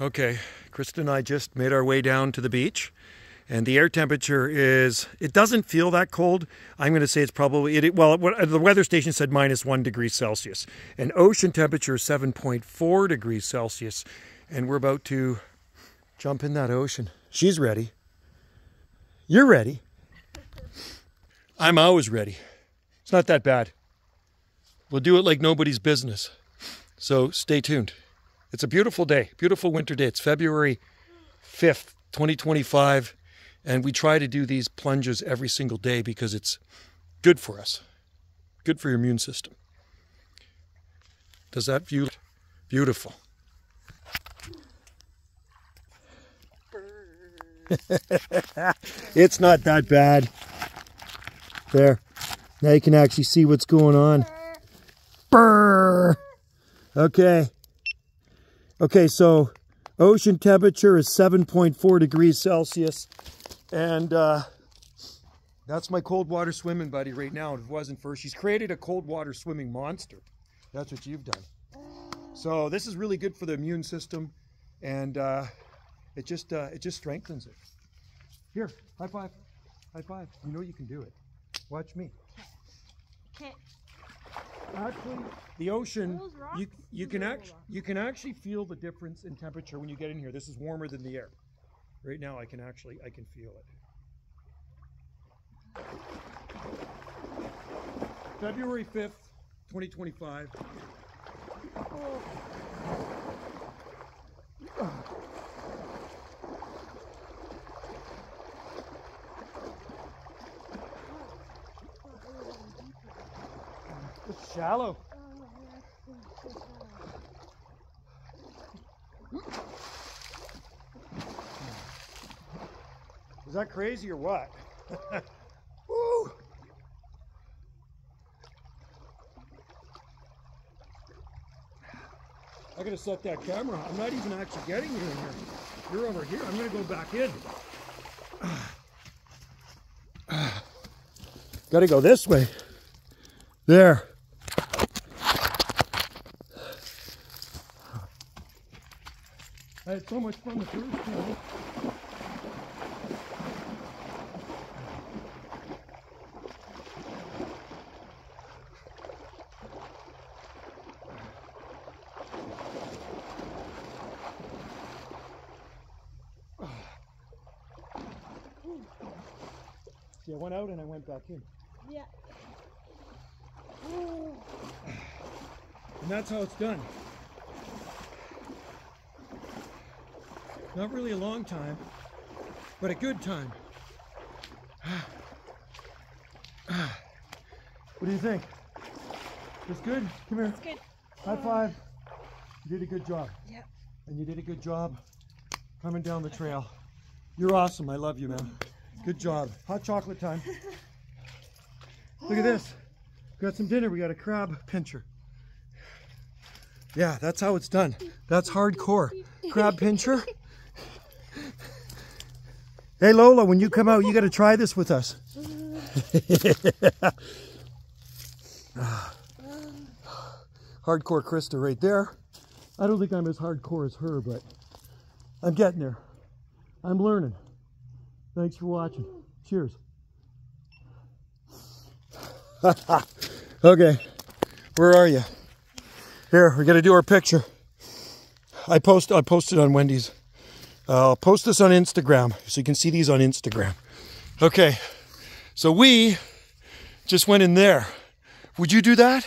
Okay, Christa and I just made our way down to the beach, and the air temperature is, it doesn't feel that cold. I'm going to say it's probably, the weather station said -1 degree Celsius, and ocean temperature is 7.4 degrees Celsius, and we're about to jump in that ocean. She's ready. You're ready. I'm always ready. It's not that bad. We'll do it like nobody's business. So stay tuned. It's a beautiful day, beautiful winter day. It's February 5th, 2025, and we try to do these plunges every single day because it's good for us, good for your immune system. Does that feel beautiful? It's not that bad. There. Now you can actually see what's going on. Brrr. Okay. Okay, so ocean temperature is 7.4 degrees Celsius. And that's my cold water swimming buddy right now. If it wasn't for her, she's created a cold water swimming monster. That's what you've done. So this is really good for the immune system, and it just strengthens it. Here, high five. High five. You know you can do it. Watch me. Okay. Actually, the ocean, you can actually feel the difference in temperature when you get in here. This is warmer than the air. Right now I can feel it. February 5th, 2025. It's shallow. Is that crazy or what? Woo! I gotta set that camera. I'm not even actually getting you in here. You're over here. I'm gonna go back in. Gotta go this way. There. I had so much fun the first time. See, I went out and I went back in. Yeah. And that's how it's done. Not really a long time, but a good time. What do you think? It's good? Come here. It's good. High five. You did a good job. Yep. And you did a good job coming down the trail. You're awesome. I love you, man. Good job. Hot chocolate time. Look at this. We got some dinner. We got a crab pincher. Yeah, that's how it's done. That's hardcore. Crab pincher. Hey Lola, when you come out, you got to try this with us. Hardcore Christa right there. I don't think I'm as hardcore as her, but I'm getting there. I'm learning. Thanks for watching. Cheers. Okay, where are you? Here, we got to do our picture. I posted on Wendy's. I'll post this on Instagram, so you can see these on Instagram. Okay, so we just went in there. Would you do that?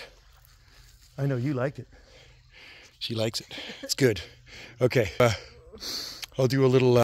I know you liked it. She likes it. It's good. Okay, I'll do a little